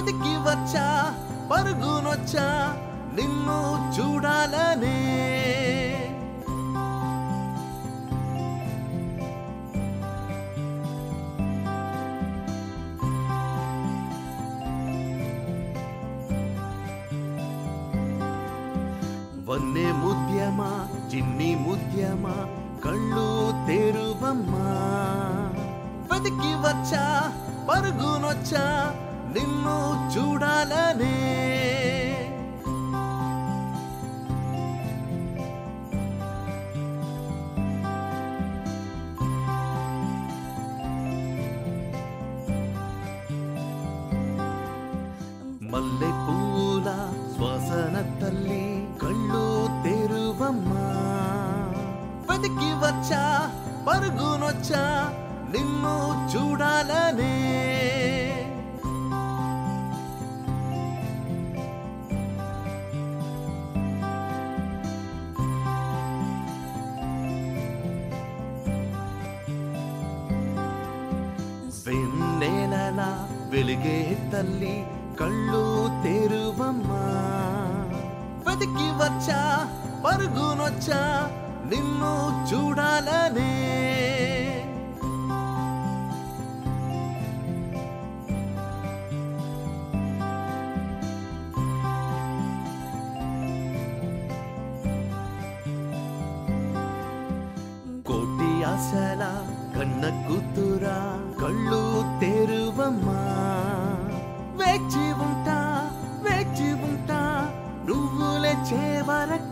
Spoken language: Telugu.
వెతికి వచ్చా పరుగునొచ్చా నిన్ను చూడాలనే వన్నే ముద్యమా చిన్ని ముద్యమా కళ్ళు తెరువమ్మా వెతికి వచ్చా పరుగునొచ్చా నిన్ను చూడాలనే మల్లె పూల శ్వాసన తల్లి కళ్ళు తెరువమ్మా వెతికి వచ్చా పరుగునొచ్చా నిన్ను చూడాలనే వెన్నెలలా వెలిగే తల్లి కళ్ళు తెరువమ్మా వెతికి వచ్చా పరుగునొచ్చా నిన్ను చూడాలనే కోటి ఆశల కన్న కూతురా కళ్ళు తెరువమ్మా వేచి ఉంటా నువ్వు లేచే వరకు